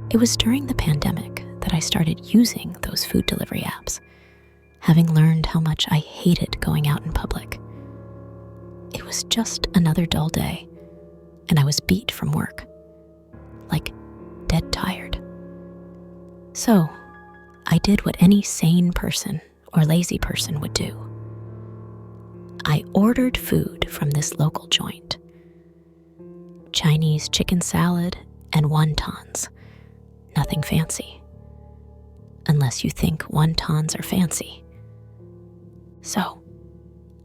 It was during the pandemic that I started using those food delivery apps, having learned how much I hated going out in public. It was just another dull day, and I was beat from work, like dead tired. So, I did what any sane person or lazy person would do. I ordered food from this local joint. Chinese chicken salad and wontons. Nothing fancy. Unless you think wontons are fancy. So,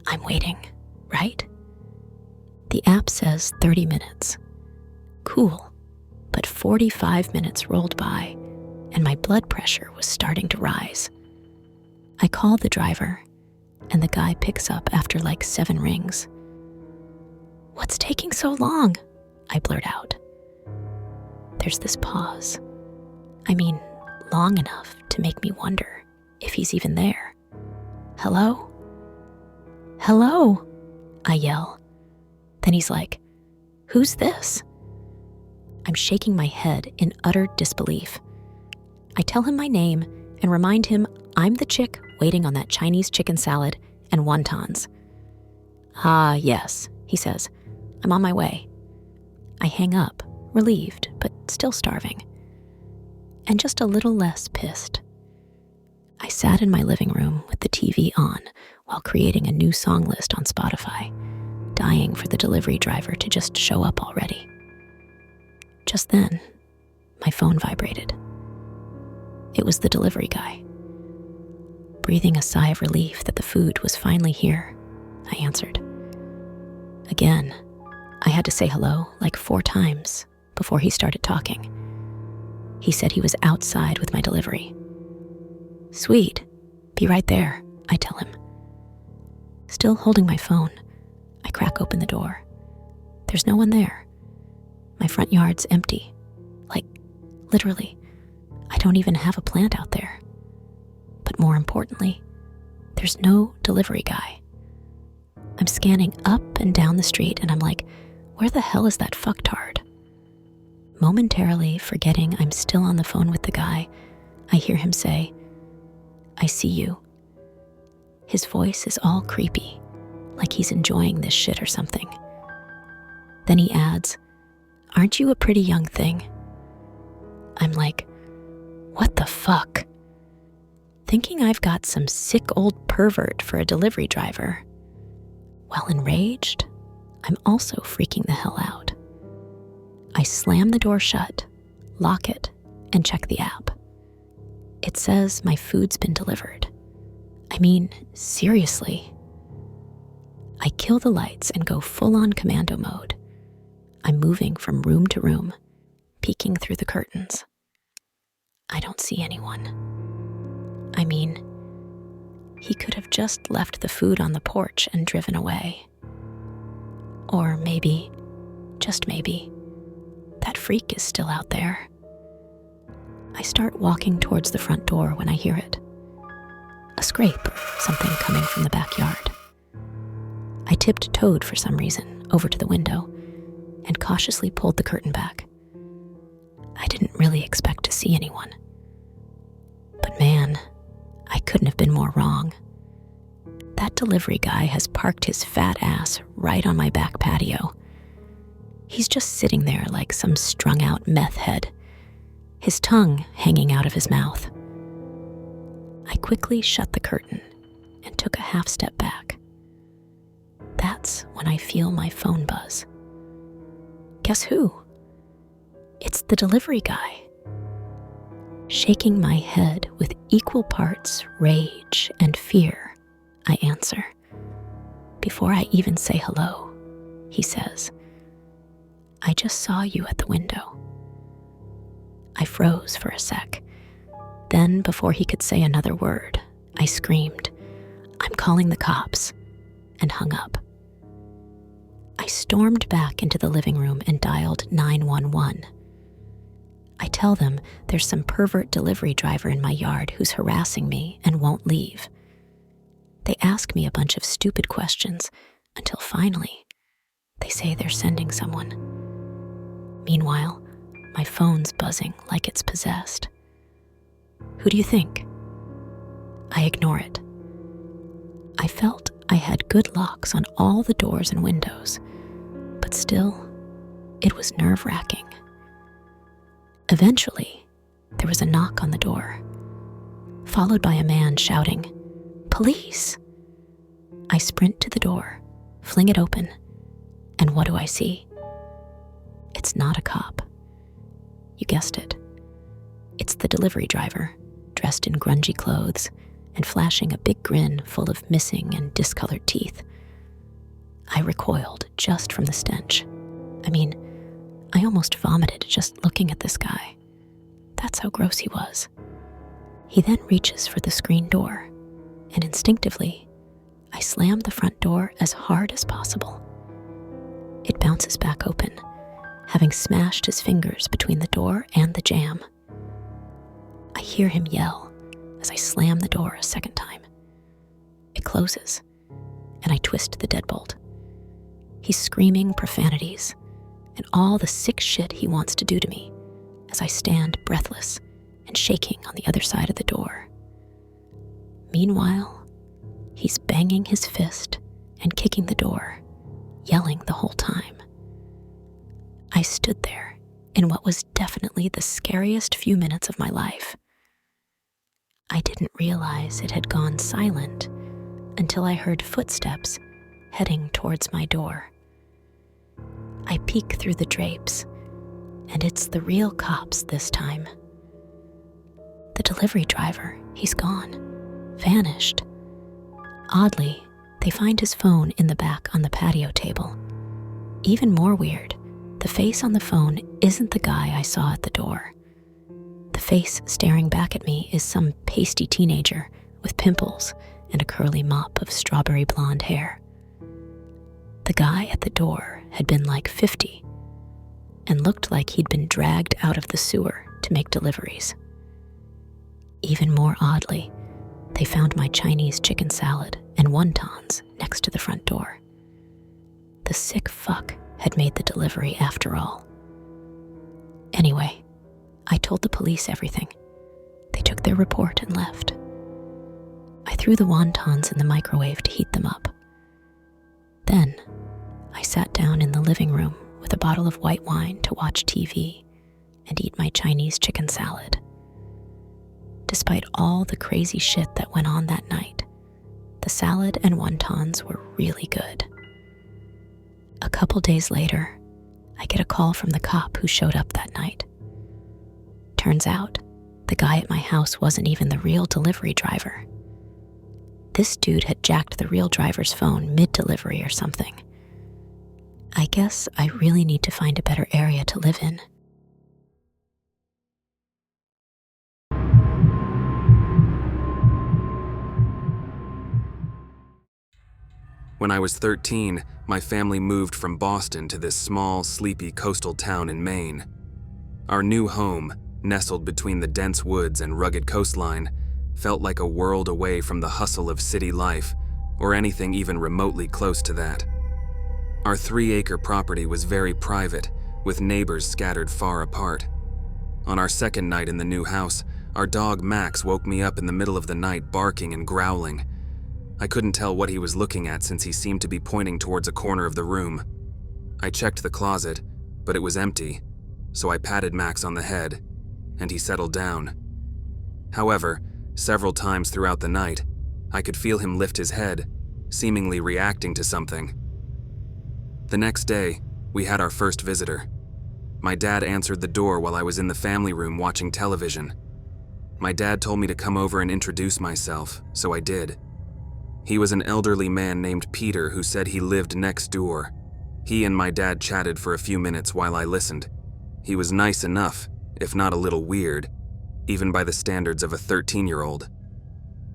I'm waiting, right? The app says 30 minutes. Cool, but 45 minutes rolled by, and my blood pressure was starting to rise. I call the driver, and the guy picks up after like 7 rings. "What's taking so long?" I blurt out. There's this pause. I mean, long enough to make me wonder if he's even there. "Hello? Hello?" I yell. Then he's like, "Who's this?" I'm shaking my head in utter disbelief. I tell him my name and remind him I'm the chick waiting on that Chinese chicken salad and wontons. "Ah, yes," he says. "I'm on my way." I hang up, relieved, but still starving. And just a little less pissed. I sat in my living room with the TV on while creating a new song list on Spotify, dying for the delivery driver to just show up already. Just then, my phone vibrated. It was the delivery guy. Breathing a sigh of relief that the food was finally here, I answered. Again, I had to say hello like 4 times before he started talking. He said he was outside with my delivery. "Sweet, be right there," I tell him. Still holding my phone, I crack open the door. There's no one there. My front yard's empty. Like, literally, I don't even have a plant out there. But more importantly, there's no delivery guy. I'm scanning up and down the street and I'm like, where the hell is that fucktard? Momentarily forgetting I'm still on the phone with the guy, I hear him say, "I see you." His voice is all creepy, like he's enjoying this shit or something. Then he adds, "Aren't you a pretty young thing?" I'm like, what the fuck? Thinking I've got some sick old pervert for a delivery driver. While enraged, I'm also freaking the hell out. I slam the door shut, lock it, and check the app. It says my food's been delivered. I mean, seriously. I kill the lights and go full-on commando mode. I'm moving from room to room, peeking through the curtains. I don't see anyone. I mean, he could have just left the food on the porch and driven away. Or maybe, just maybe, that freak is still out there. I start walking towards the front door when I hear it. A scrape or something coming from the backyard. I tiptoed for some reason over to the window and cautiously pulled the curtain back. I didn't really expect to see anyone. But man, I couldn't have been more wrong. That delivery guy has parked his fat ass right on my back patio. He's just sitting there like some strung-out meth head, his tongue hanging out of his mouth. I quickly shut the curtain and took a half step back. That's when I feel my phone buzz. Guess who? It's the delivery guy. Shaking my head with equal parts rage and fear, I answer. Before I even say hello, he says, "I just saw you at the window." I froze for a sec. Then, before he could say another word, I screamed, "I'm calling the cops," and hung up. I stormed back into the living room and dialed 911. I tell them there's some pervert delivery driver in my yard who's harassing me and won't leave. They ask me a bunch of stupid questions until finally they say they're sending someone. Meanwhile, my phone's buzzing like it's possessed. Who do you think? I ignore it. I felt I had good locks on all the doors and windows, but still, it was nerve-wracking. Eventually, there was a knock on the door, followed by a man shouting, "Police!" I sprint to the door, fling it open, and what do I see? It's not a cop. You guessed it. It's the delivery driver, dressed in grungy clothes and flashing a big grin full of missing and discolored teeth. I recoiled just from the stench. I mean, I almost vomited just looking at this guy. That's how gross he was. He then reaches for the screen door, and instinctively, I slam the front door as hard as possible. It bounces back open, having smashed his fingers between the door and the jamb. I hear him yell as I slam the door a second time. It closes, and I twist the deadbolt. He's screaming profanities and all the sick shit he wants to do to me as I stand breathless and shaking on the other side of the door. Meanwhile, he's banging his fist and kicking the door, yelling the whole time. I stood there in what was definitely the scariest few minutes of my life. I didn't realize it had gone silent until I heard footsteps heading towards my door. I peek through the drapes, and it's the real cops this time. The delivery driver, he's gone, vanished. Oddly, they find his phone in the back on the patio table. Even more weird, the face on the phone isn't the guy I saw at the door. The face staring back at me is some pasty teenager with pimples and a curly mop of strawberry blonde hair. The guy at the door had been like 50 and looked like he'd been dragged out of the sewer to make deliveries. Even more oddly, they found my Chinese chicken salad and wontons next to the front door. The sick fuck had made the delivery after all. Anyway, I told the police everything. They took their report and left. I threw the wontons in the microwave to heat them up. Then, I sat down in the living room with a bottle of white wine to watch TV and eat my Chinese chicken salad. Despite all the crazy shit that went on that night, the salad and wontons were really good. A couple days later, I get a call from the cop who showed up that night. Turns out, the guy at my house wasn't even the real delivery driver. This dude had jacked the real driver's phone mid-delivery or something. I guess I really need to find a better area to live in. When I was 13, my family moved from Boston to this small, sleepy coastal town in Maine. Our new home, nestled between the dense woods and rugged coastline, felt like a world away from the hustle of city life, or anything even remotely close to that. Our 3-acre property was very private, with neighbors scattered far apart. On our second night in the new house, our dog Max woke me up in the middle of the night barking and growling. I couldn't tell what he was looking at since he seemed to be pointing towards a corner of the room. I checked the closet, but it was empty, so I patted Max on the head, and he settled down. However, several times throughout the night, I could feel him lift his head, seemingly reacting to something. The next day, we had our first visitor. My dad answered the door while I was in the family room watching television. My dad told me to come over and introduce myself, so I did. He was an elderly man named Peter who said he lived next door. He and my dad chatted for a few minutes while I listened. He was nice enough, if not a little weird, even by the standards of a 13-year-old.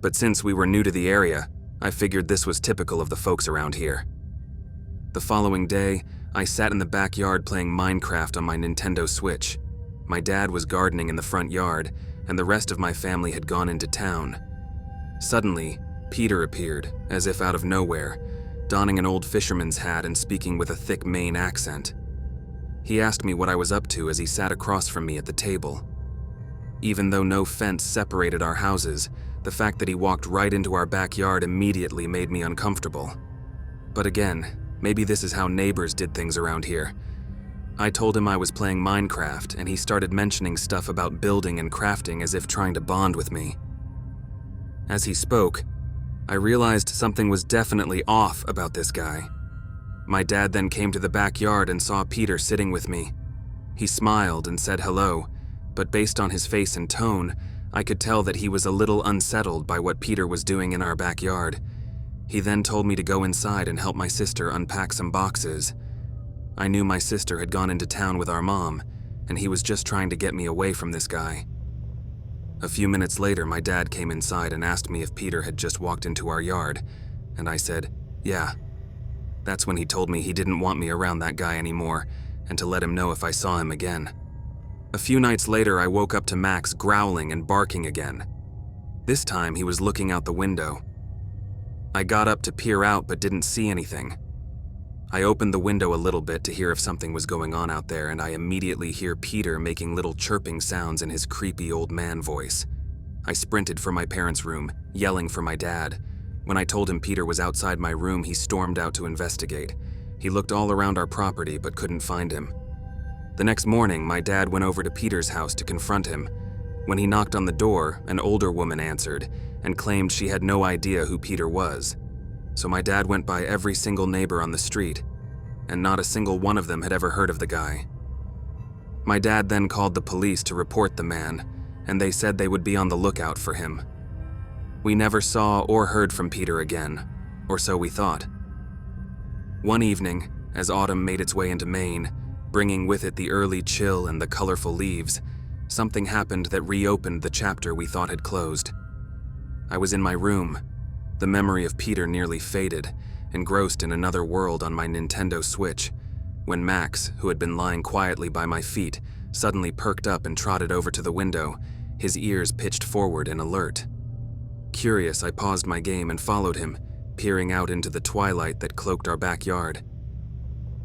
But since we were new to the area, I figured this was typical of the folks around here. The following day, I sat in the backyard playing Minecraft on my Nintendo Switch. My dad was gardening in the front yard, and the rest of my family had gone into town. Suddenly, Peter appeared, as if out of nowhere, donning an old fisherman's hat and speaking with a thick Maine accent. He asked me what I was up to as he sat across from me at the table. Even though no fence separated our houses, the fact that he walked right into our backyard immediately made me uncomfortable. But again, maybe this is how neighbors did things around here. I told him I was playing Minecraft, and he started mentioning stuff about building and crafting as if trying to bond with me. As he spoke, I realized something was definitely off about this guy. My dad then came to the backyard and saw Peter sitting with me. He smiled and said hello, but based on his face and tone, I could tell that he was a little unsettled by what Peter was doing in our backyard. He then told me to go inside and help my sister unpack some boxes. I knew my sister had gone into town with our mom, and he was just trying to get me away from this guy. A few minutes later, my dad came inside and asked me if Peter had just walked into our yard, and I said, yeah. That's when he told me he didn't want me around that guy anymore, and to let him know if I saw him again. A few nights later, I woke up to Max growling and barking again. This time, he was looking out the window. I got up to peer out but didn't see anything. I opened the window a little bit to hear if something was going on out there, and I immediately hear Peter making little chirping sounds in his creepy old man voice. I sprinted for my parents' room, yelling for my dad. When I told him Peter was outside my room, he stormed out to investigate. He looked all around our property but couldn't find him. The next morning, my dad went over to Peter's house to confront him. When he knocked on the door, an older woman answered and claimed she had no idea who Peter was. So my dad went by every single neighbor on the street, and not a single one of them had ever heard of the guy. My dad then called the police to report the man, and they said they would be on the lookout for him. We never saw or heard from Peter again, or so we thought. One evening, as autumn made its way into Maine, bringing with it the early chill and the colorful leaves, something happened that reopened the chapter we thought had closed. I was in my room. The memory of Peter nearly faded, engrossed in another world on my Nintendo Switch, when Max, who had been lying quietly by my feet, suddenly perked up and trotted over to the window, his ears pitched forward in alert. Curious, I paused my game and followed him, peering out into the twilight that cloaked our backyard.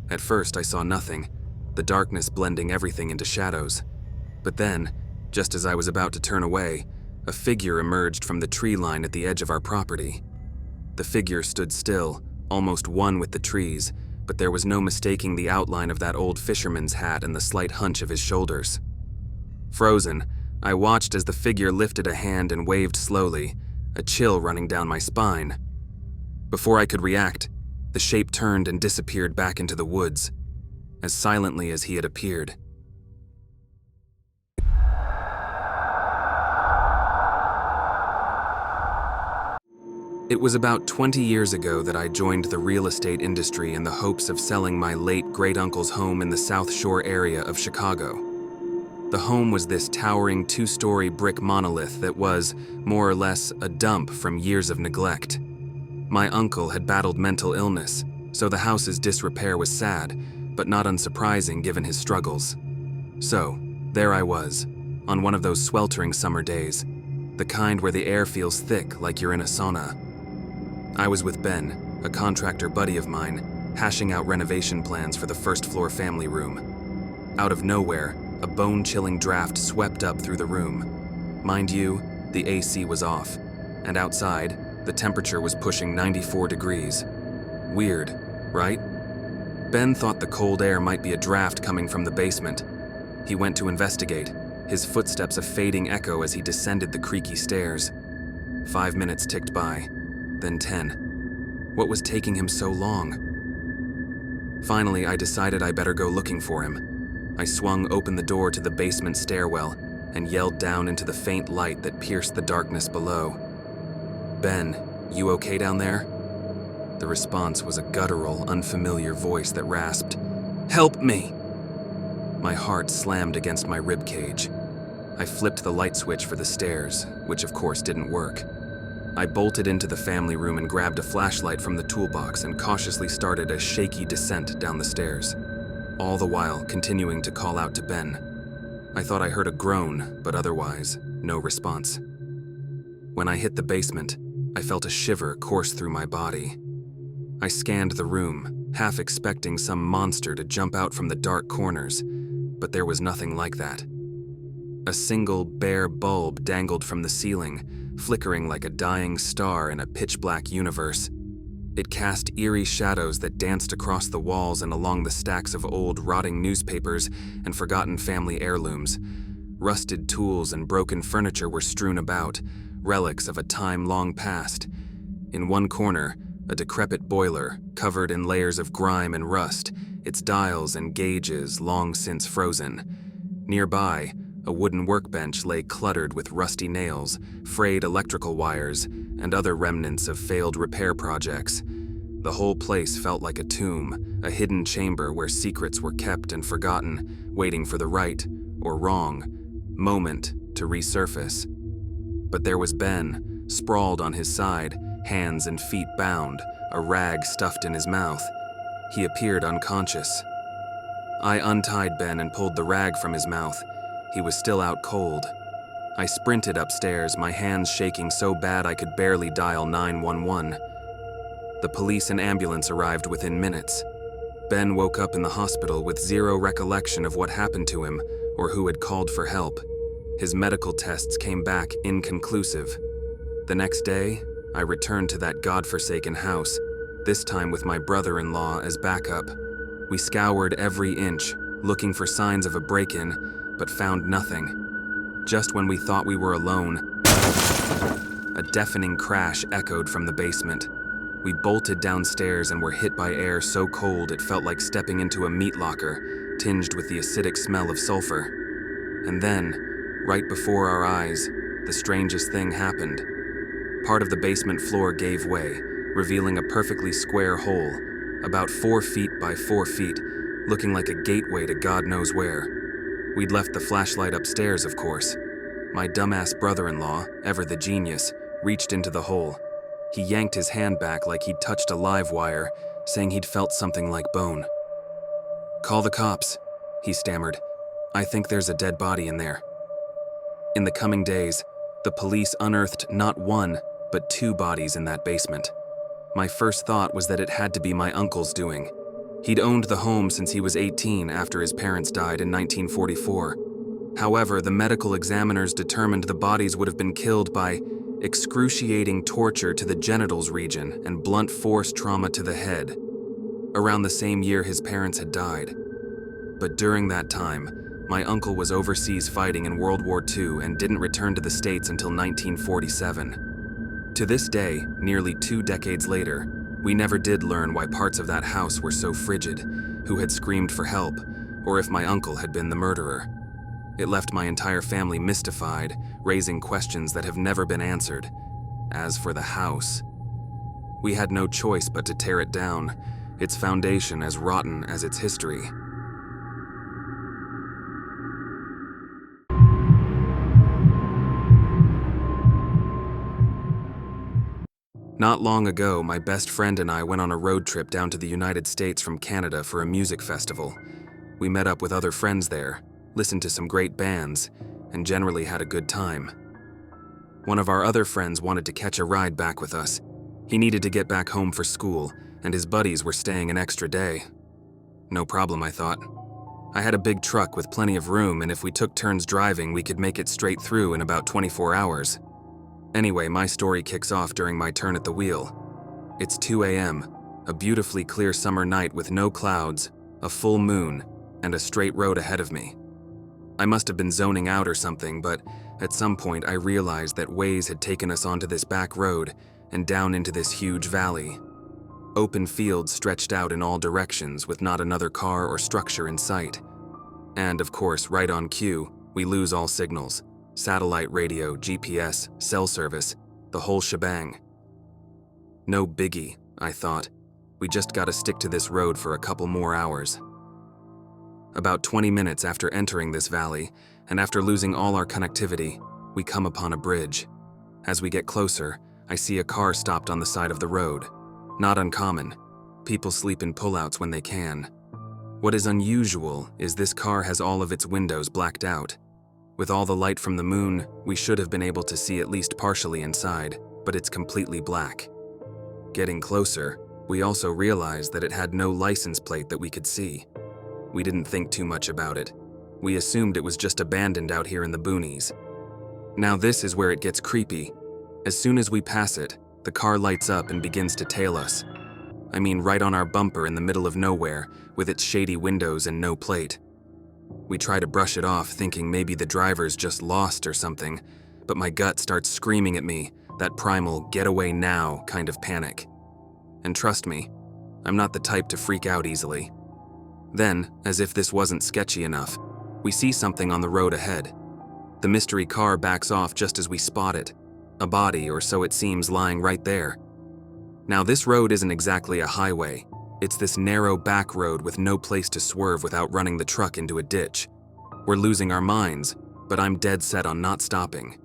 At first, I saw nothing, the darkness blending everything into shadows. But then, just as I was about to turn away, a figure emerged from the tree line at the edge of our property. The figure stood still, almost one with the trees, but there was no mistaking the outline of that old fisherman's hat and the slight hunch of his shoulders. Frozen, I watched as the figure lifted a hand and waved slowly, a chill running down my spine. Before I could react, the shape turned and disappeared back into the woods, as silently as he had appeared. It was about 20 years ago that I joined the real estate industry in the hopes of selling my late great-uncle's home in the South Shore area of Chicago. The home was this towering 2-story brick monolith that was, more or less, a dump from years of neglect. My uncle had battled mental illness, so the house's disrepair was sad, but not unsurprising given his struggles. So, there I was, on one of those sweltering summer days, the kind where the air feels thick like you're in a sauna. I was with Ben, a contractor buddy of mine, hashing out renovation plans for the first-floor family room. Out of nowhere, a bone-chilling draft swept up through the room. Mind you, the AC was off, and outside, the temperature was pushing 94 degrees. Weird, right? Ben thought the cold air might be a draft coming from the basement. He went to investigate, his footsteps a fading echo as he descended the creaky stairs. 5 minutes ticked by. Then 10. What was taking him so long? Finally, I decided I better go looking for him. I swung open the door to the basement stairwell and yelled down into the faint light that pierced the darkness below. Ben, you okay down there? The response was a guttural, unfamiliar voice that rasped, "Help me!" My heart slammed against my ribcage. I flipped the light switch for the stairs, which of course didn't work. I bolted into the family room and grabbed a flashlight from the toolbox and cautiously started a shaky descent down the stairs, all the while continuing to call out to Ben. I thought I heard a groan, but otherwise, no response. When I hit the basement, I felt a shiver course through my body. I scanned the room, half expecting some monster to jump out from the dark corners, but there was nothing like that. A single bare bulb dangled from the ceiling, flickering like a dying star in a pitch-black universe. It cast eerie shadows that danced across the walls and along the stacks of old, rotting newspapers and forgotten family heirlooms. Rusted tools and broken furniture were strewn about, relics of a time long past. In one corner, a decrepit boiler, covered in layers of grime and rust, its dials and gauges long since frozen. Nearby, a wooden workbench lay cluttered with rusty nails, frayed electrical wires, and other remnants of failed repair projects. The whole place felt like a tomb, a hidden chamber where secrets were kept and forgotten, waiting for the right, or wrong, moment to resurface. But there was Ben, sprawled on his side, hands and feet bound, a rag stuffed in his mouth. He appeared unconscious. I untied Ben and pulled the rag from his mouth. He was still out cold. I sprinted upstairs, my hands shaking so bad I could barely dial 911. The police and ambulance arrived within minutes. Ben woke up in the hospital with zero recollection of what happened to him or who had called for help. His medical tests came back inconclusive. The next day, I returned to that godforsaken house, this time with my brother-in-law as backup. We scoured every inch, looking for signs of a break-in, but found nothing. Just when we thought we were alone, a deafening crash echoed from the basement. We bolted downstairs and were hit by air so cold it felt like stepping into a meat locker, tinged with the acidic smell of sulfur. And then, right before our eyes, the strangest thing happened. Part of the basement floor gave way, revealing a perfectly square hole, about 4 feet by 4 feet, looking like a gateway to God knows where. We'd left the flashlight upstairs, of course. My dumbass brother-in-law, ever the genius, reached into the hole. He yanked his hand back like he'd touched a live wire, saying he'd felt something like bone. "Call the cops," he stammered. "I think there's a dead body in there." In the coming days, the police unearthed not one, but 2 bodies in that basement. My first thought was that it had to be my uncle's doing. He'd owned the home since he was 18 after his parents died in 1944. However, the medical examiners determined the bodies would have been killed by excruciating torture to the genitals region and blunt force trauma to the head, around the same year his parents had died. But during that time, my uncle was overseas fighting in World War II and didn't return to the States until 1947. To this day, nearly 2 decades later, we never did learn why parts of that house were so frigid, who had screamed for help, or if my uncle had been the murderer. It left my entire family mystified, raising questions that have never been answered. As for the house, we had no choice but to tear it down, its foundation as rotten as its history. Not long ago, my best friend and I went on a road trip down to the United States from Canada for a music festival. We met up with other friends there, listened to some great bands, and generally had a good time. One of our other friends wanted to catch a ride back with us. He needed to get back home for school, and his buddies were staying an extra day. No problem, I thought. I had a big truck with plenty of room, and if we took turns driving, we could make it straight through in about 24 hours. Anyway, my story kicks off during my turn at the wheel. It's 2 a.m., a beautifully clear summer night with no clouds, a full moon, and a straight road ahead of me. I must have been zoning out or something, but at some point I realized that Waze had taken us onto this back road and down into this huge valley. Open fields stretched out in all directions with not another car or structure in sight. And of course, right on cue, we lose all signals. Satellite radio, GPS, cell service, the whole shebang. No biggie, I thought. We just gotta stick to this road for a couple more hours. About 20 minutes after entering this valley, and after losing all our connectivity, we come upon a bridge. As we get closer, I see a car stopped on the side of the road. Not uncommon. People sleep in pullouts when they can. What is unusual is this car has all of its windows blacked out. With all the light from the moon, we should have been able to see at least partially inside, but it's completely black. Getting closer, We also realized that it had no license plate that we could see. We didn't think too much about it. We assumed it was just abandoned out here in the boonies. Now this is where it gets creepy. As soon as we pass it, the car lights up and begins to tail us. I mean, right on our bumper in the middle of nowhere, with its shady windows and no plate. We try to brush it off, thinking maybe the driver's just lost or something, but my gut starts screaming at me, that primal get away now kind of panic. And trust me, I'm not the type to freak out easily. Then, as if this wasn't sketchy enough, we see something on the road ahead. The mystery car backs off just as we spot it, a body, or so it seems, lying right there. Now this road isn't exactly a highway. It's this narrow back road with no place to swerve without running the truck into a ditch. We're losing our minds, but I'm dead set on not stopping.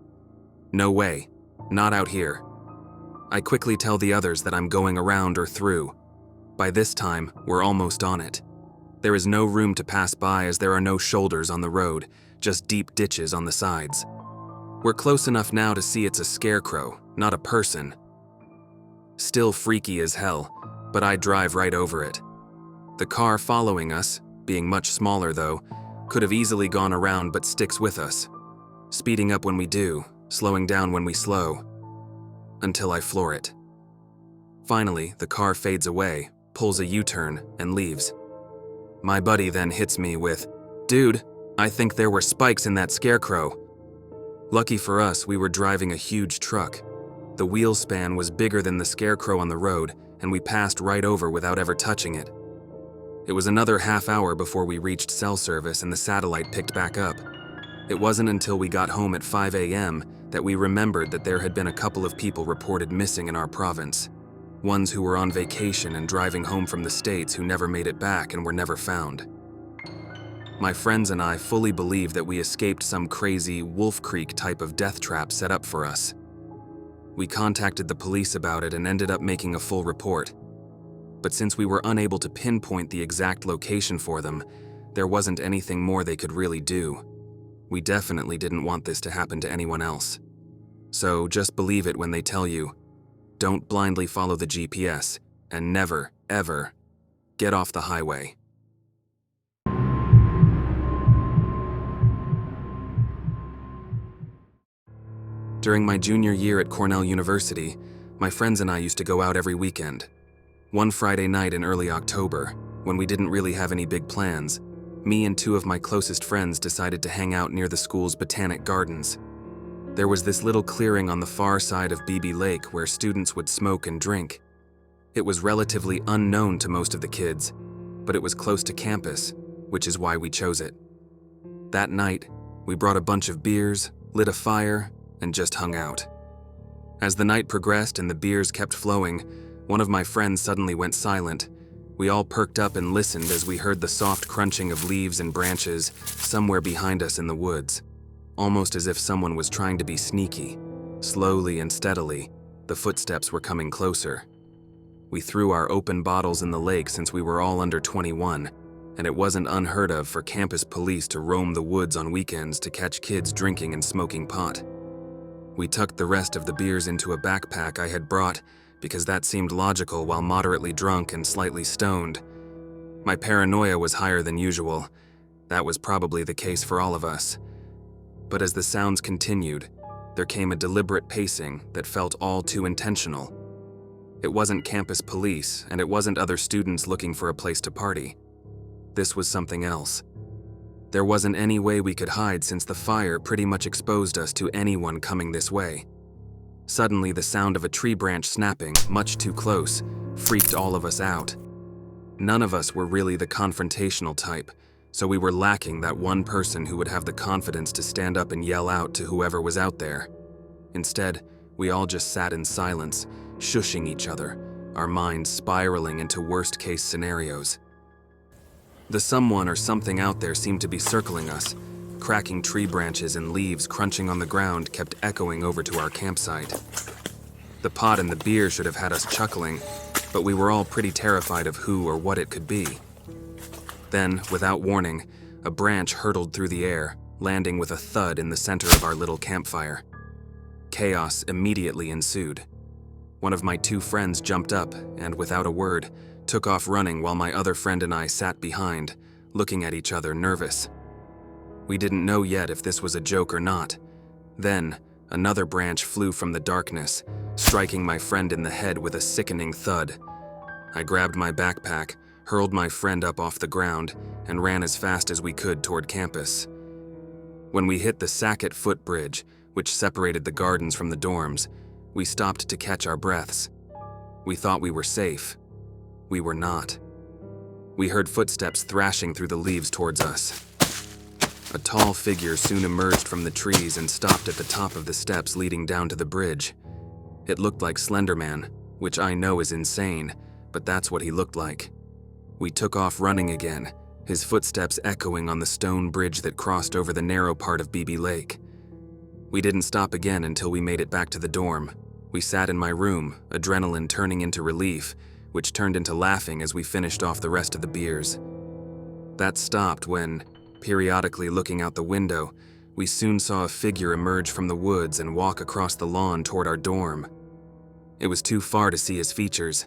No way, not out here. I quickly tell the others that I'm going around or through. By this time, we're almost on it. There is no room to pass by as there are no shoulders on the road, just deep ditches on the sides. We're close enough now to see it's a scarecrow, not a person. Still freaky as hell, but I drive right over it. The car following us, being much smaller though, could have easily gone around but sticks with us, speeding up when we do, slowing down when we slow, until I floor it. Finally, the car fades away, pulls a U-turn, and leaves. My buddy then hits me with, "Dude, I think there were spikes in that scarecrow." Lucky for us, we were driving a huge truck. The wheel span was bigger than the scarecrow on the road, and we passed right over without ever touching it. It was another half hour before we reached cell service and the satellite picked back up. It wasn't until we got home at 5 a.m. that we remembered that there had been a couple of people reported missing in our province. Ones who were on vacation and driving home from the States who never made it back and were never found. My friends and I fully believe that we escaped some crazy Wolf Creek type of death trap set up for us. We contacted the police about it and ended up making a full report. But since we were unable to pinpoint the exact location for them, there wasn't anything more they could really do. We definitely didn't want this to happen to anyone else. So just believe it when they tell you, don't blindly follow the GPS, and never, ever, get off the highway. During my junior year at Cornell University, my friends and I used to go out every weekend. One Friday night in early October, when we didn't really have any big plans, me and two of my closest friends decided to hang out near the school's botanic gardens. There was this little clearing on the far side of Beebe Lake where students would smoke and drink. It was relatively unknown to most of the kids, but it was close to campus, which is why we chose it. That night, we brought a bunch of beers, lit a fire, and just hung out. As the night progressed and the beers kept flowing, one of my friends suddenly went silent. We all perked up and listened as we heard the soft crunching of leaves and branches somewhere behind us in the woods, almost as if someone was trying to be sneaky. Slowly and steadily, the footsteps were coming closer. We threw our open bottles in the lake since we were all under 21, and it wasn't unheard of for campus police to roam the woods on weekends to catch kids drinking and smoking pot. We tucked the rest of the beers into a backpack I had brought because that seemed logical while moderately drunk and slightly stoned. My paranoia was higher than usual. That was probably the case for all of us. But as the sounds continued, there came a deliberate pacing that felt all too intentional. It wasn't campus police, and it wasn't other students looking for a place to party. This was something else. There wasn't any way we could hide since the fire pretty much exposed us to anyone coming this way. Suddenly, the sound of a tree branch snapping, much too close, freaked all of us out. None of us were really the confrontational type, so we were lacking that one person who would have the confidence to stand up and yell out to whoever was out there. Instead, we all just sat in silence, shushing each other, our minds spiraling into worst-case scenarios. The someone or something out there seemed to be circling us. Cracking tree branches and leaves crunching on the ground kept echoing over to our campsite. The pot and the beer should have had us chuckling, but we were all pretty terrified of who or what it could be. Then, without warning, a branch hurtled through the air, landing with a thud in the center of our little campfire. Chaos immediately ensued. One of my two friends jumped up and, without a word, took off running while my other friend and I sat behind, looking at each other nervous. We didn't know yet if this was a joke or not. Then, another branch flew from the darkness, striking my friend in the head with a sickening thud. I grabbed my backpack, hurled my friend up off the ground, and ran as fast as we could toward campus. When we hit the Sackett footbridge, which separated the gardens from the dorms, we stopped to catch our breaths. We thought we were safe. We were not. We heard footsteps thrashing through the leaves towards us. A tall figure soon emerged from the trees and stopped at the top of the steps leading down to the bridge. It looked like Slender Man, which I know is insane, but that's what he looked like. We took off running again, his footsteps echoing on the stone bridge that crossed over the narrow part of BB Lake. We didn't stop again until we made it back to the dorm. We sat in my room, adrenaline turning into relief, which turned into laughing as we finished off the rest of the beers. That stopped when, periodically looking out the window, we soon saw a figure emerge from the woods and walk across the lawn toward our dorm. It was too far to see his features,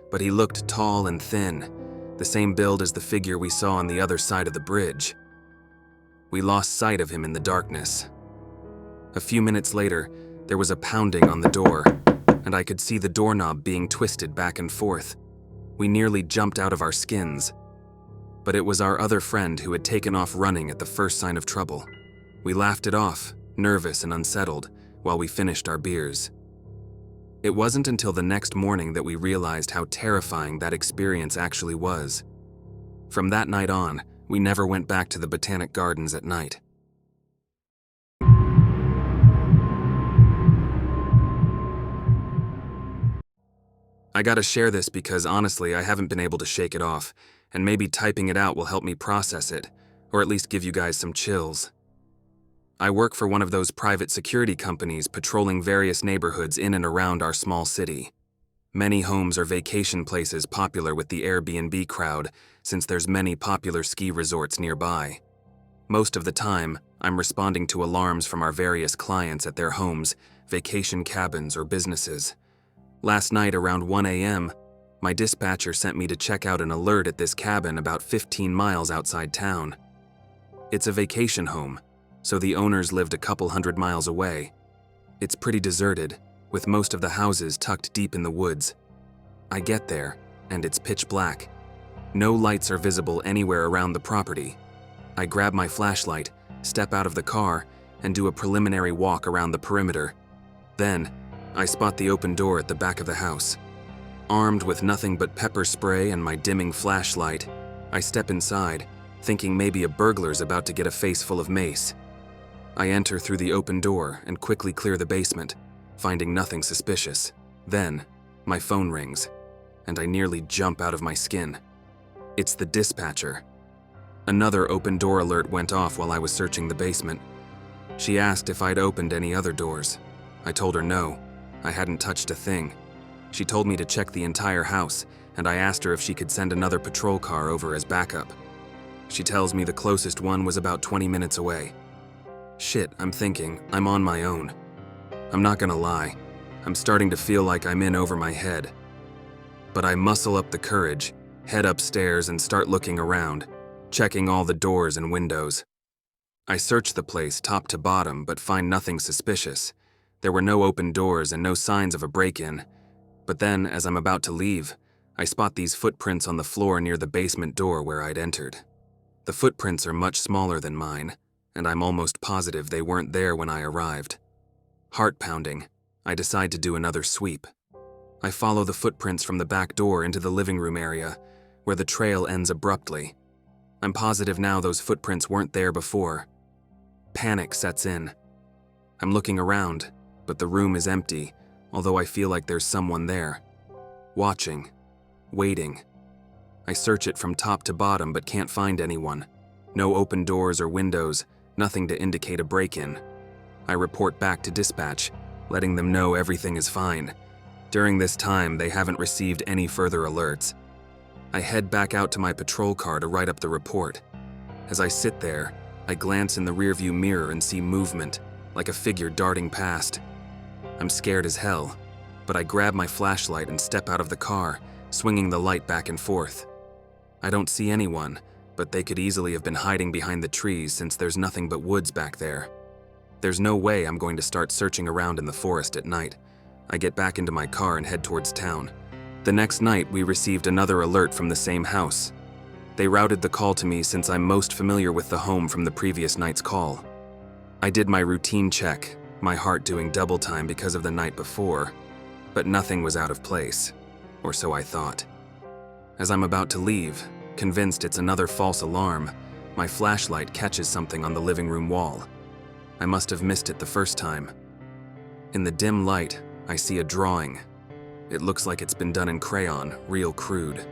but he looked tall and thin, the same build as the figure we saw on the other side of the bridge. We lost sight of him in the darkness. A few minutes later, there was a pounding on the door, and I could see the doorknob being twisted back and forth. We nearly jumped out of our skins. But it was our other friend who had taken off running at the first sign of trouble. We laughed it off, nervous and unsettled, while we finished our beers. It wasn't until the next morning that we realized how terrifying that experience actually was. From that night on, we never went back to the Botanic Gardens at night. I gotta share this because honestly, I haven't been able to shake it off, and maybe typing it out will help me process it, or at least give you guys some chills. I work for one of those private security companies patrolling various neighborhoods in and around our small city. Many homes are vacation places popular with the Airbnb crowd, since there's many popular ski resorts nearby. Most of the time, I'm responding to alarms from our various clients at their homes, vacation cabins, or businesses. Last night around 1 a.m., my dispatcher sent me to check out an alert at this cabin about 15 miles outside town. It's a vacation home, so the owners lived a couple hundred miles away. It's pretty deserted, with most of the houses tucked deep in the woods. I get there, and it's pitch black. No lights are visible anywhere around the property. I grab my flashlight, step out of the car, and do a preliminary walk around the perimeter. Then, I spot the open door at the back of the house. Armed with nothing but pepper spray and my dimming flashlight, I step inside, thinking maybe a burglar's about to get a face full of mace. I enter through the open door and quickly clear the basement, finding nothing suspicious. Then, my phone rings, and I nearly jump out of my skin. It's the dispatcher. Another open door alert went off while I was searching the basement. She asked if I'd opened any other doors. I told her no. I hadn't touched a thing. She told me to check the entire house, and I asked her if she could send another patrol car over as backup. She tells me the closest one was about 20 minutes away. Shit, I'm thinking, I'm on my own. I'm not gonna lie, I'm starting to feel like I'm in over my head. But I muscle up the courage, head upstairs and start looking around, checking all the doors and windows. I search the place top to bottom but find nothing suspicious. There were no open doors and no signs of a break-in. But then, as I'm about to leave, I spot these footprints on the floor near the basement door where I'd entered. The footprints are much smaller than mine, and I'm almost positive they weren't there when I arrived. Heart pounding, I decide to do another sweep. I follow the footprints from the back door into the living room area, where the trail ends abruptly. I'm positive now those footprints weren't there before. Panic sets in. I'm looking around, but the room is empty, although I feel like there's someone there. Watching. Waiting. I search it from top to bottom but can't find anyone. No open doors or windows, nothing to indicate a break-in. I report back to dispatch, letting them know everything is fine. During this time, they haven't received any further alerts. I head back out to my patrol car to write up the report. As I sit there, I glance in the rearview mirror and see movement, like a figure darting past. I'm scared as hell, but I grab my flashlight and step out of the car, swinging the light back and forth. I don't see anyone, but they could easily have been hiding behind the trees since there's nothing but woods back there. There's no way I'm going to start searching around in the forest at night. I get back into my car and head towards town. The next night, we received another alert from the same house. They routed the call to me since I'm most familiar with the home from the previous night's call. I did my routine check, my heart doing double time because of the night before, but nothing was out of place, or so I thought. As I'm about to leave, convinced it's another false alarm, my flashlight catches something on the living room wall. I must have missed it the first time. In the dim light, I see a drawing. It looks like it's been done in crayon, real crude.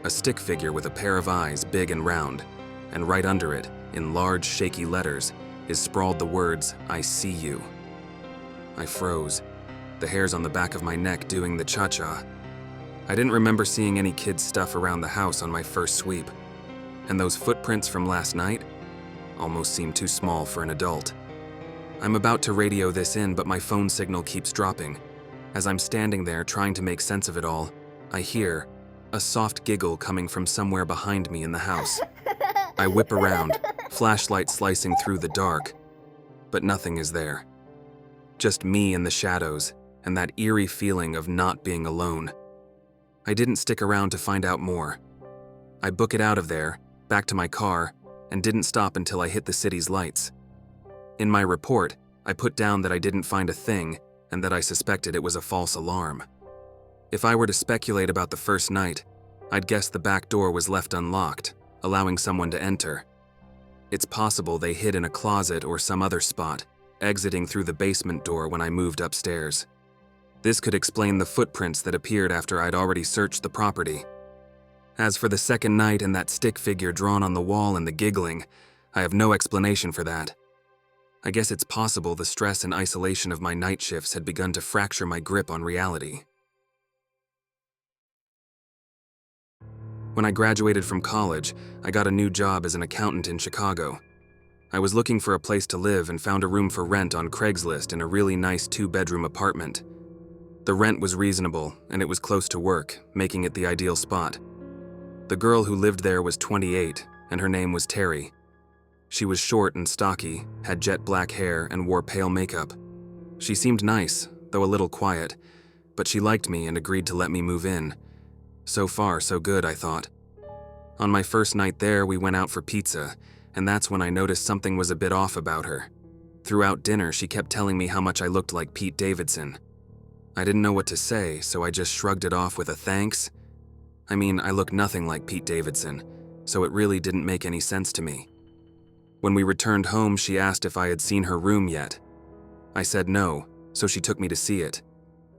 A stick figure with a pair of eyes, big and round, and right under it, in large, shaky letters, is sprawled the words, "I see you." I froze, the hairs on the back of my neck doing the cha-cha. I didn't remember seeing any kids' stuff around the house on my first sweep. And those footprints from last night almost seem too small for an adult. I'm about to radio this in, but my phone signal keeps dropping. As I'm standing there trying to make sense of it all, I hear a soft giggle coming from somewhere behind me in the house. I whip around, flashlight slicing through the dark, but nothing is there. Just me in the shadows and that eerie feeling of not being alone. I didn't stick around to find out more. I book it out of there, back to my car, and didn't stop until I hit the city's lights. In my report, I put down that I didn't find a thing and that I suspected it was a false alarm. If I were to speculate about the first night, I'd guess the back door was left unlocked, allowing someone to enter. It's possible they hid in a closet or some other spot, exiting through the basement door when I moved upstairs. This could explain the footprints that appeared after I'd already searched the property. As for the second night and that stick figure drawn on the wall and the giggling, I have no explanation for that. I guess it's possible the stress and isolation of my night shifts had begun to fracture my grip on reality. When I graduated from college, I got a new job as an accountant in Chicago. I was looking for a place to live and found a room for rent on Craigslist in a really nice 2-bedroom apartment. The rent was reasonable, and it was close to work, making it the ideal spot. The girl who lived there was 28, and her name was Terry. She was short and stocky, had jet black hair, and wore pale makeup. She seemed nice, though a little quiet, but she liked me and agreed to let me move in. So far, so good, I thought. On my first night there, we went out for pizza, and that's when I noticed something was a bit off about her. Throughout dinner, she kept telling me how much I looked like Pete Davidson. I didn't know what to say, so I just shrugged it off with a thanks. I mean, I look nothing like Pete Davidson, so it really didn't make any sense to me. When we returned home, she asked if I had seen her room yet. I said no, so she took me to see it.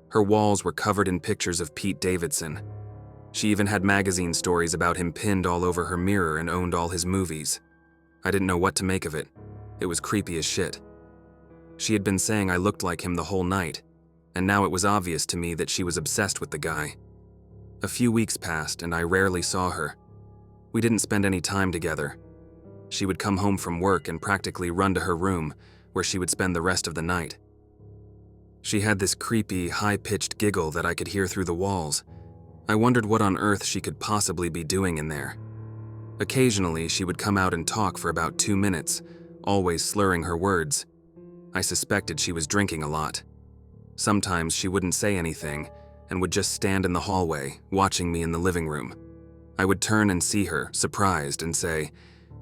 Her walls were covered in pictures of Pete Davidson. She even had magazine stories about him pinned all over her mirror and owned all his movies. I didn't know what to make of it. It was creepy as shit. She had been saying I looked like him the whole night, and now it was obvious to me that she was obsessed with the guy. A few weeks passed and I rarely saw her. We didn't spend any time together. She would come home from work and practically run to her room, where she would spend the rest of the night. She had this creepy, high-pitched giggle that I could hear through the walls. I wondered what on earth she could possibly be doing in there. Occasionally, she would come out and talk for about 2 minutes, always slurring her words. I suspected she was drinking a lot. Sometimes she wouldn't say anything and would just stand in the hallway, watching me in the living room. I would turn and see her, surprised, and say,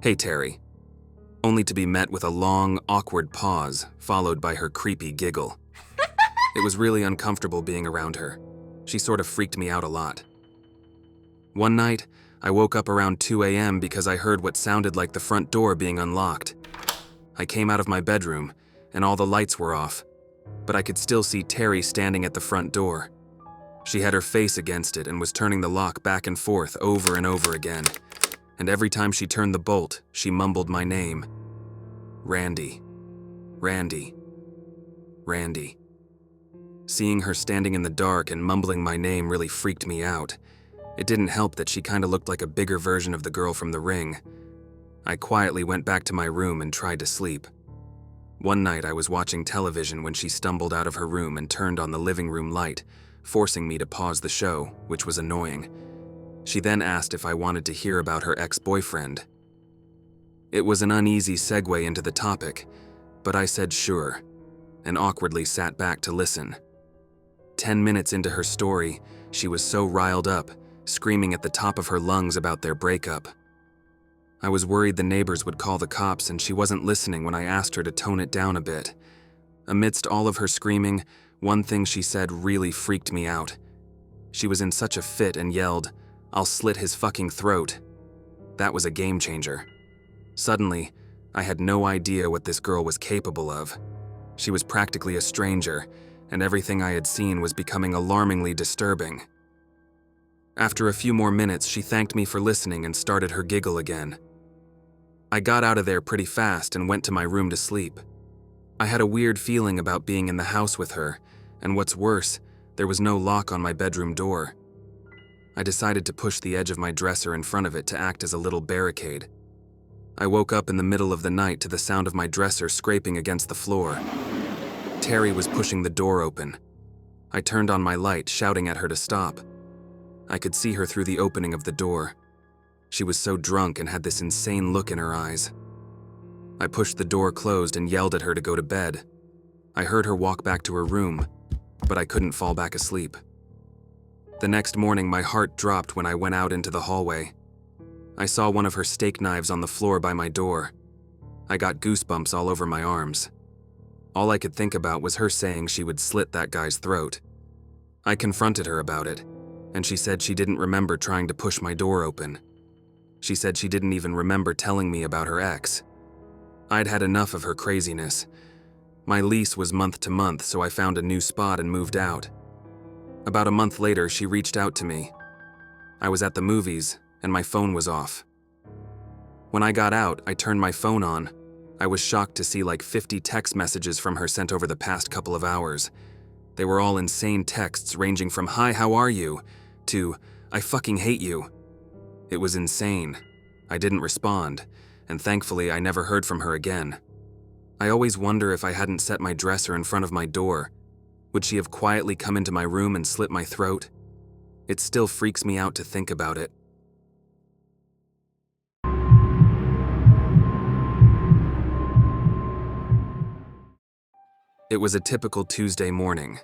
"Hey, Terry," only to be met with a long, awkward pause, followed by her creepy giggle. It was really uncomfortable being around her. She sort of freaked me out a lot. One night, I woke up around 2 a.m. because I heard what sounded like the front door being unlocked. I came out of my bedroom, and all the lights were off, but I could still see Terry standing at the front door. She had her face against it and was turning the lock back and forth over and over again, and every time she turned the bolt, she mumbled my name. Randy. Randy. Randy. Seeing her standing in the dark and mumbling my name really freaked me out. It didn't help that she kinda looked like a bigger version of the girl from The Ring. I quietly went back to my room and tried to sleep. One night I was watching television when she stumbled out of her room and turned on the living room light, forcing me to pause the show, which was annoying. She then asked if I wanted to hear about her ex-boyfriend. It was an uneasy segue into the topic, but I said sure, and awkwardly sat back to listen. 10 minutes into her story, she was so riled up, screaming at the top of her lungs about their breakup. I was worried the neighbors would call the cops, and she wasn't listening when I asked her to tone it down a bit. Amidst all of her screaming, one thing she said really freaked me out. She was in such a fit and yelled, "I'll slit his fucking throat." That was a game changer. Suddenly, I had no idea what this girl was capable of. She was practically a stranger, and everything I had seen was becoming alarmingly disturbing. After a few more minutes, she thanked me for listening and started her giggle again. I got out of there pretty fast and went to my room to sleep. I had a weird feeling about being in the house with her, and what's worse, there was no lock on my bedroom door. I decided to push the edge of my dresser in front of it to act as a little barricade. I woke up in the middle of the night to the sound of my dresser scraping against the floor. Terry was pushing the door open. I turned on my light, shouting at her to stop. I could see her through the opening of the door. She was so drunk and had this insane look in her eyes. I pushed the door closed and yelled at her to go to bed. I heard her walk back to her room, but I couldn't fall back asleep. The next morning, my heart dropped when I went out into the hallway. I saw one of her steak knives on the floor by my door. I got goosebumps all over my arms. All I could think about was her saying she would slit that guy's throat. I confronted her about it, and she said she didn't remember trying to push my door open. She said she didn't even remember telling me about her ex. I'd had enough of her craziness. My lease was month to month, so I found a new spot and moved out. About a month later, she reached out to me. I was at the movies, and my phone was off. When I got out, I turned my phone on. I was shocked to see like 50 text messages from her sent over the past couple of hours. They were all insane texts ranging from "Hi, how are you?" to "I fucking hate you." It was insane. I didn't respond, and thankfully I never heard from her again. I always wonder if I hadn't set my dresser in front of my door, would she have quietly come into my room and slit my throat? It still freaks me out to think about it. It was a typical Tuesday morning.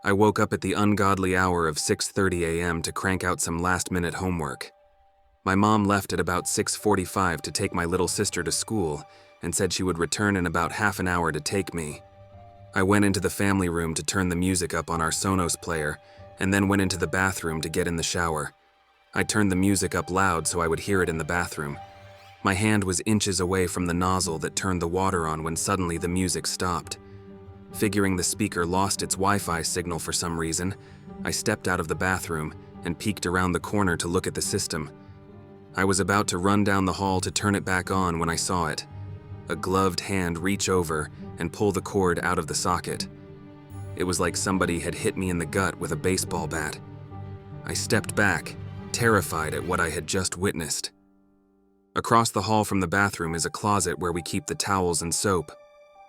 I woke up at the ungodly hour of 6:30 a.m. to crank out some last-minute homework. My mom left at about 6:45 to take my little sister to school and said she would return in about half an hour to take me. I went into the family room to turn the music up on our Sonos player and then went into the bathroom to get in the shower. I turned the music up loud so I would hear it in the bathroom. My hand was inches away from the nozzle that turned the water on when suddenly the music stopped. Figuring the speaker lost its Wi-Fi signal for some reason, I stepped out of the bathroom and peeked around the corner to look at the system. I was about to run down the hall to turn it back on when I saw it. A gloved hand reach over and pull the cord out of the socket. It was like somebody had hit me in the gut with a baseball bat. I stepped back, terrified at what I had just witnessed. Across the hall from the bathroom is a closet where we keep the towels and soap.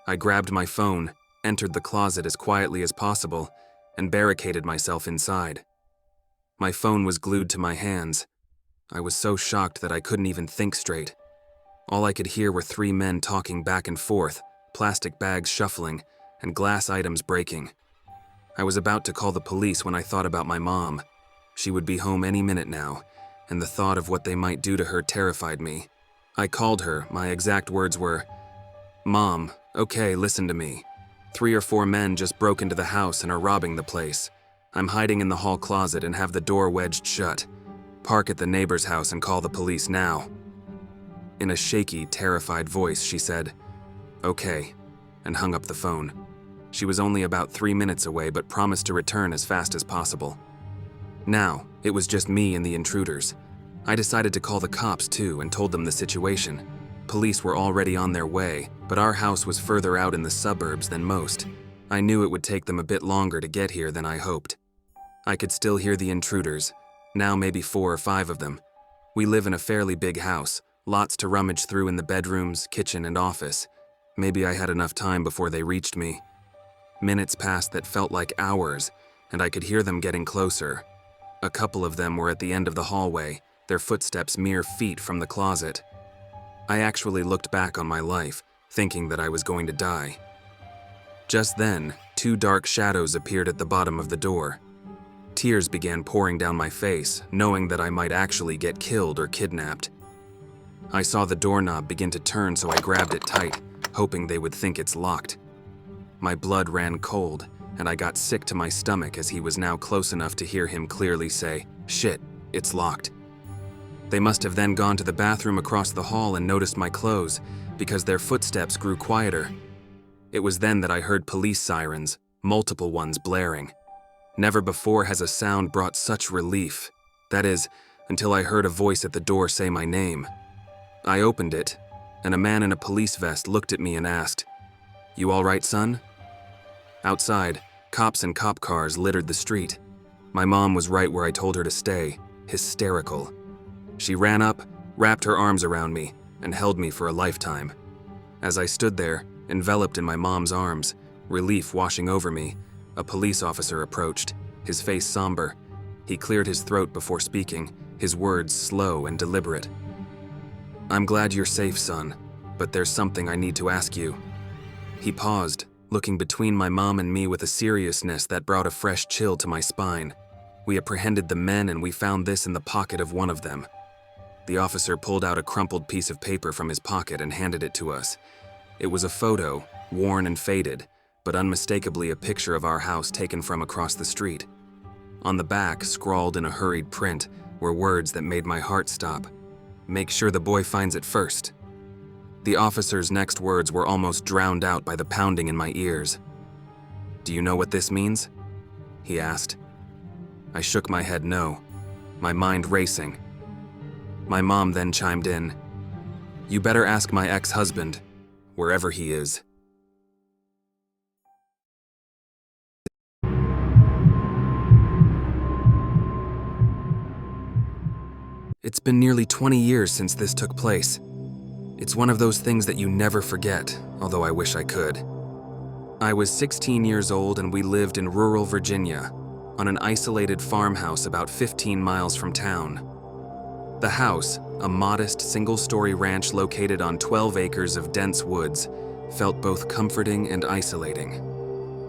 I grabbed my phone, entered the closet as quietly as possible, and barricaded myself inside. My phone was glued to my hands. I was so shocked that I couldn't even think straight. All I could hear were 3 men talking back and forth, plastic bags shuffling, and glass items breaking. I was about to call the police when I thought about my mom. She would be home any minute now, and the thought of what they might do to her terrified me. I called her. My exact words were, "Mom, okay, listen to me. 3 or 4 men just broke into the house and are robbing the place. I'm hiding in the hall closet and have the door wedged shut. Park at the neighbor's house and call the police now." In a shaky, terrified voice, she said, "Okay," and hung up the phone. She was only about 3 minutes away but promised to return as fast as possible. Now, it was just me and the intruders. I decided to call the cops too and told them the situation. Police were already on their way, but our house was further out in the suburbs than most. I knew it would take them a bit longer to get here than I hoped. I could still hear the intruders, now maybe 4 or 5 of them. We live in a fairly big house, lots to rummage through in the bedrooms, kitchen, and office. Maybe I had enough time before they reached me. Minutes passed that felt like hours, and I could hear them getting closer. A couple of them were at the end of the hallway, their footsteps mere feet from the closet. I actually looked back on my life, thinking that I was going to die. Just then, 2 dark shadows appeared at the bottom of the door. Tears began pouring down my face, knowing that I might actually get killed or kidnapped. I saw the doorknob begin to turn, so I grabbed it tight, hoping they would think it's locked. My blood ran cold, and I got sick to my stomach as he was now close enough to hear him clearly say, "Shit, it's locked." They must have then gone to the bathroom across the hall and noticed my clothes, because their footsteps grew quieter. It was then that I heard police sirens, multiple ones blaring. Never before has a sound brought such relief. That is, until I heard a voice at the door say my name. I opened it, and a man in a police vest looked at me and asked, "You all right, son?" Outside, cops and cop cars littered the street. My mom was right where I told her to stay, hysterical. She ran up, wrapped her arms around me, and held me for a lifetime. As I stood there, enveloped in my mom's arms, relief washing over me, a police officer approached, his face somber. He cleared his throat before speaking, his words slow and deliberate. "I'm glad you're safe, son, but there's something I need to ask you." He paused, looking between my mom and me with a seriousness that brought a fresh chill to my spine. We apprehended the men and we found this in the pocket of one of them. The officer pulled out a crumpled piece of paper from his pocket and handed it to us. It was a photo, worn and faded, but unmistakably a picture of our house taken from across the street. On the back, scrawled in a hurried print, were words that made my heart stop. "Make sure the boy finds it first." The officer's next words were almost drowned out by the pounding in my ears. "Do you know what this means?" he asked. I shook my head no, my mind racing. My mom then chimed in, "You better ask my ex-husband, wherever he is." It's been nearly 20 years since this took place. It's one of those things that you never forget, although I wish I could. I was 16 years old and we lived in rural Virginia, on an isolated farmhouse about 15 miles from town. The house, a modest single-story ranch located on 12 acres of dense woods, felt both comforting and isolating.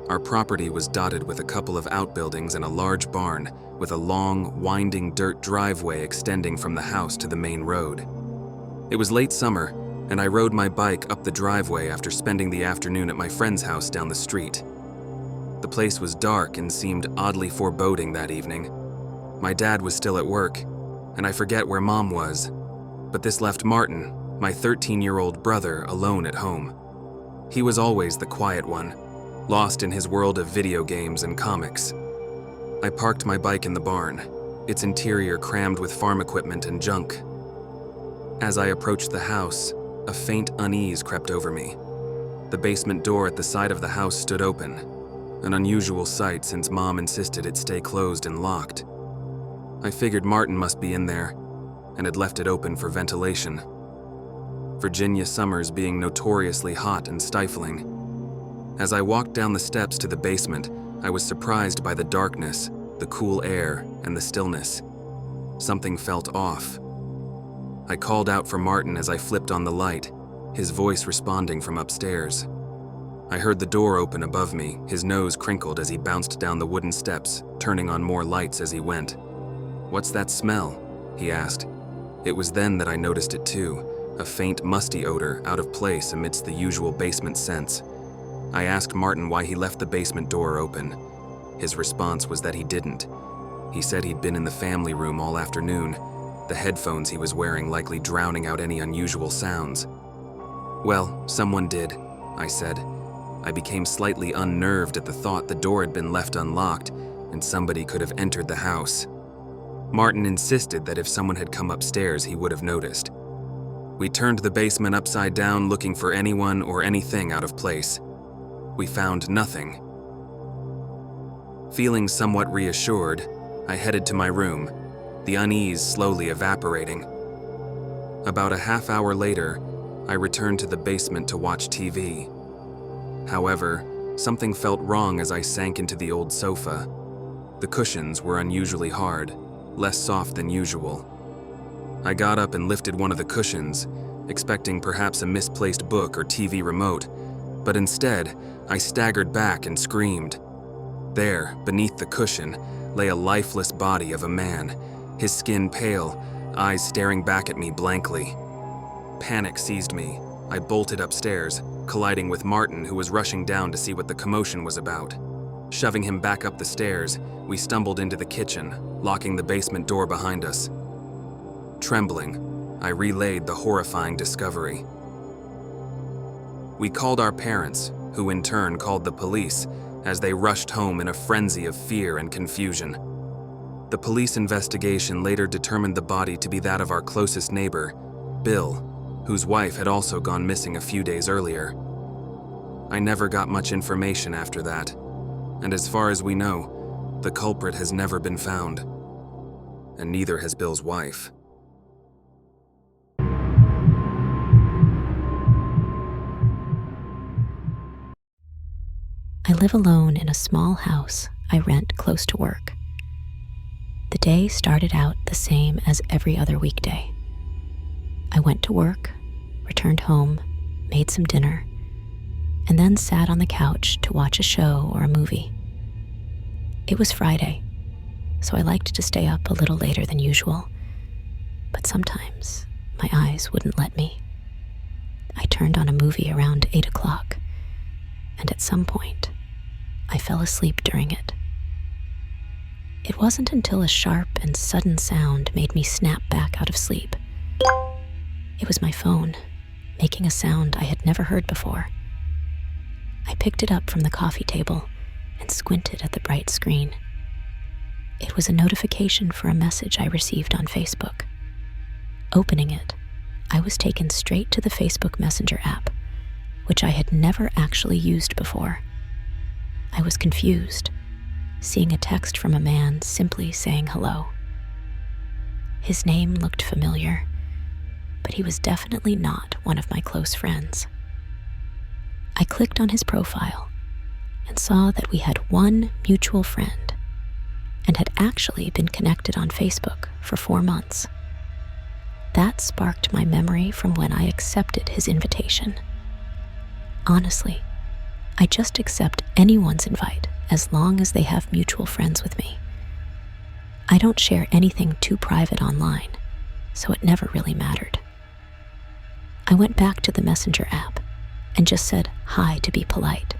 Our property was dotted with a couple of outbuildings and a large barn, with a long, winding dirt driveway extending from the house to the main road. It was late summer, and I rode my bike up the driveway after spending the afternoon at my friend's house down the street. The place was dark and seemed oddly foreboding that evening. My dad was still at work, and I forget where Mom was, but this left Martin, my 13-year-old brother, alone at home. He was always the quiet one, lost in his world of video games and comics. I parked my bike in the barn, its interior crammed with farm equipment and junk. As I approached the house, a faint unease crept over me. The basement door at the side of the house stood open, an unusual sight since Mom insisted it stay closed and locked. I figured Martin must be in there, and had left it open for ventilation. Virginia summers being notoriously hot and stifling. As I walked down the steps to the basement, I was surprised by the darkness, the cool air, and the stillness. Something felt off. I called out for Martin as I flipped on the light, his voice responding from upstairs. I heard the door open above me, his nose crinkled as he bounced down the wooden steps, turning on more lights as he went. "What's that smell?" he asked. It was then that I noticed it too, a faint musty odor out of place amidst the usual basement scents. I asked Martin why he left the basement door open. His response was that he didn't. He said he'd been in the family room all afternoon, the headphones he was wearing likely drowning out any unusual sounds. "Well, someone did," I said. I became slightly unnerved at the thought the door had been left unlocked and somebody could have entered the house. Martin insisted that if someone had come upstairs, he would have noticed. We turned the basement upside down looking for anyone or anything out of place. We found nothing. Feeling somewhat reassured, I headed to my room, the unease slowly evaporating. About a half hour later, I returned to the basement to watch TV. However, something felt wrong as I sank into the old sofa. The cushions were unusually hard, less soft than usual. I got up and lifted one of the cushions, expecting perhaps a misplaced book or TV remote, but instead, I staggered back and screamed. There, beneath the cushion, lay a lifeless body of a man, his skin pale, eyes staring back at me blankly. Panic seized me. I bolted upstairs, colliding with Martin, who was rushing down to see what the commotion was about. Shoving him back up the stairs, we stumbled into the kitchen, locking the basement door behind us. Trembling, I relayed the horrifying discovery. We called our parents, who in turn called the police, as they rushed home in a frenzy of fear and confusion. The police investigation later determined the body to be that of our closest neighbor, Bill, whose wife had also gone missing a few days earlier. I never got much information after that, and as far as we know, the culprit has never been found, and neither has Bill's wife. I live alone in a small house I rent close to work. The day started out the same as every other weekday. I went to work, returned home, made some dinner, and then sat on the couch to watch a show or a movie. It was Friday, so I liked to stay up a little later than usual, but sometimes my eyes wouldn't let me. I turned on a movie around 8 o'clock, and at some point, I fell asleep during it. It wasn't until a sharp and sudden sound made me snap back out of sleep. It was my phone, making a sound I had never heard before. I picked it up from the coffee table and squinted at the bright screen. It was a notification for a message I received on Facebook. Opening it, I was taken straight to the Facebook Messenger app, which I had never actually used before. I was confused, seeing a text from a man simply saying hello. His name looked familiar, but he was definitely not one of my close friends. I clicked on his profile and saw that we had one mutual friend and had actually been connected on Facebook for 4 months. That sparked my memory from when I accepted his invitation. Honestly, I just accept anyone's invite as long as they have mutual friends with me. I don't share anything too private online, so it never really mattered. I went back to the Messenger app and just said hi to be polite,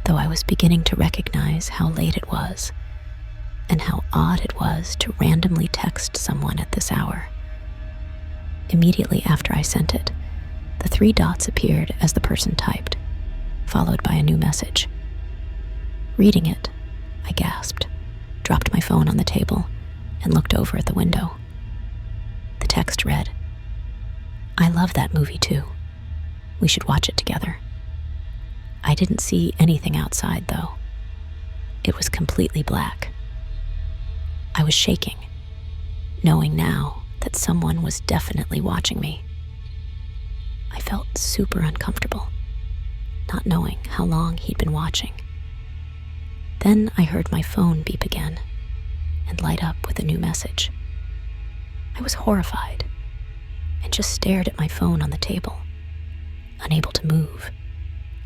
though I was beginning to recognize how late it was and how odd it was to randomly text someone at this hour. Immediately after I sent it, the 3 dots appeared as the person typed, followed by a new message. Reading it, I gasped, dropped my phone on the table, and looked over at the window. The text read, "I love that movie too. We should watch it together." I didn't see anything outside, though. It was completely black. I was shaking, knowing now that someone was definitely watching me. I felt super uncomfortable, not knowing how long he'd been watching. Then I heard my phone beep again and light up with a new message. I was horrified and just stared at my phone on the table, unable to move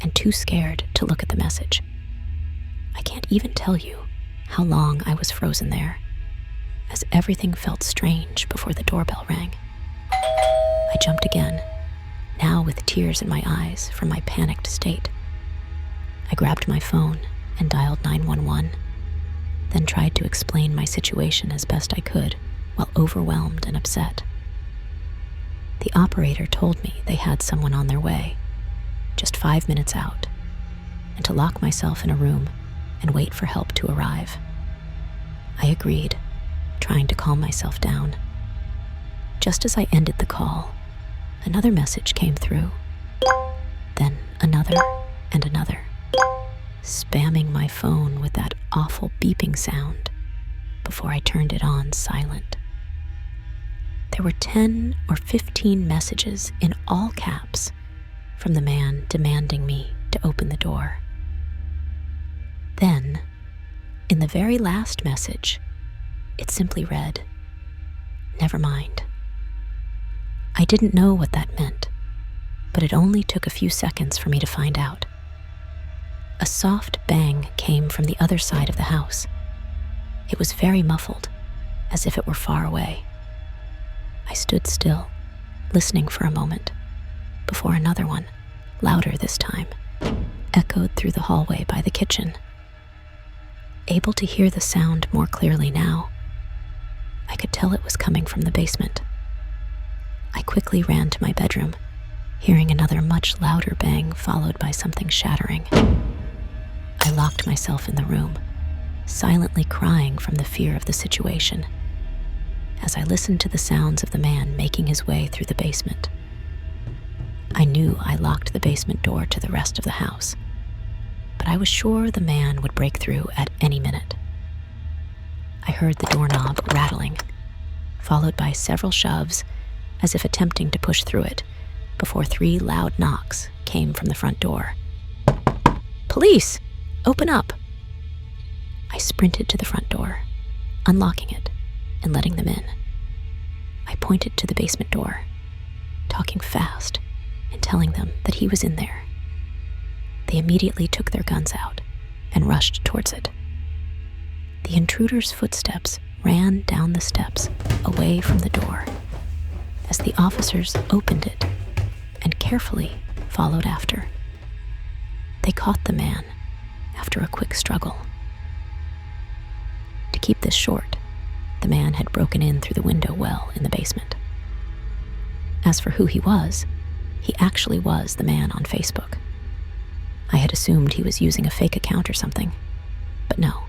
and too scared to look at the message. I can't even tell you how long I was frozen there, as everything felt strange before the doorbell rang. I jumped again, now with tears in my eyes from my panicked state. I grabbed my phone and dialed 911, then tried to explain my situation as best I could while overwhelmed and upset. The operator told me they had someone on their way, just 5 minutes out, and to lock myself in a room and wait for help to arrive. I agreed, trying to calm myself down. Just as I ended the call, another message came through, then another and another, spamming my phone with that awful beeping sound before I turned it on silent. There were 10 or 15 messages in all caps from the man demanding me to open the door. Then, in the very last message, it simply read, "Never mind." I didn't know what that meant, but it only took a few seconds for me to find out. A soft bang came from the other side of the house. It was very muffled, as if it were far away. I stood still, listening for a moment, before another one, louder this time, echoed through the hallway by the kitchen. Able to hear the sound more clearly now, I could tell it was coming from the basement. I quickly ran to my bedroom, hearing another much louder bang followed by something shattering. I locked myself in the room, silently crying from the fear of the situation. As I listened to the sounds of the man making his way through the basement, I knew I locked the basement door to the rest of the house, but I was sure the man would break through at any minute. I heard the doorknob rattling, followed by several shoves, as if attempting to push through it, before 3 loud knocks came from the front door. "Police! Open up!" I sprinted to the front door, unlocking it and letting them in. I pointed to the basement door, talking fast and telling them that he was in there. They immediately took their guns out and rushed towards it. The intruder's footsteps ran down the steps away from the door as the officers opened it and carefully followed after. They caught the man after a quick struggle. To keep this short, the man had broken in through the window well in the basement. As for who he actually was the man on Facebook. I had assumed he was using a fake account or something, but no,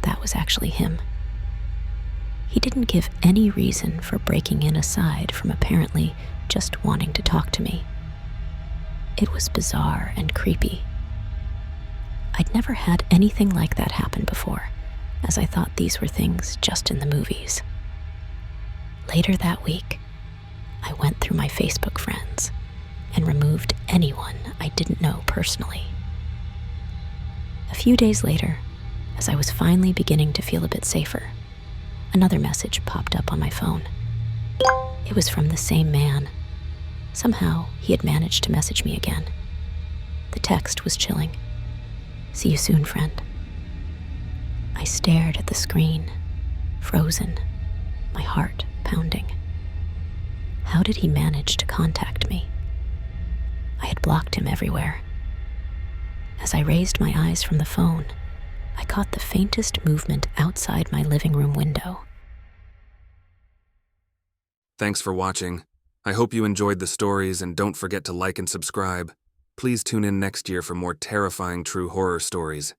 that was actually him. He didn't give any reason for breaking in aside from apparently just wanting to talk to me. It was bizarre and creepy. I'd never had anything like that happen before, as I thought these were things just in the movies. Later that week, I went through my Facebook friends and removed anyone I didn't know personally. A few days later, as I was finally beginning to feel a bit safer, another message popped up on my phone. It was from the same man. Somehow, he had managed to message me again. The text was chilling. "See you soon, friend." I stared at the screen, frozen, my heart pounding. How did he manage to contact me? I had blocked him everywhere. As I raised my eyes from the phone, I caught the faintest movement outside my living room window. Thanks for watching. I hope you enjoyed the stories, and don't forget to like and subscribe. Please tune in next year for more terrifying true horror stories.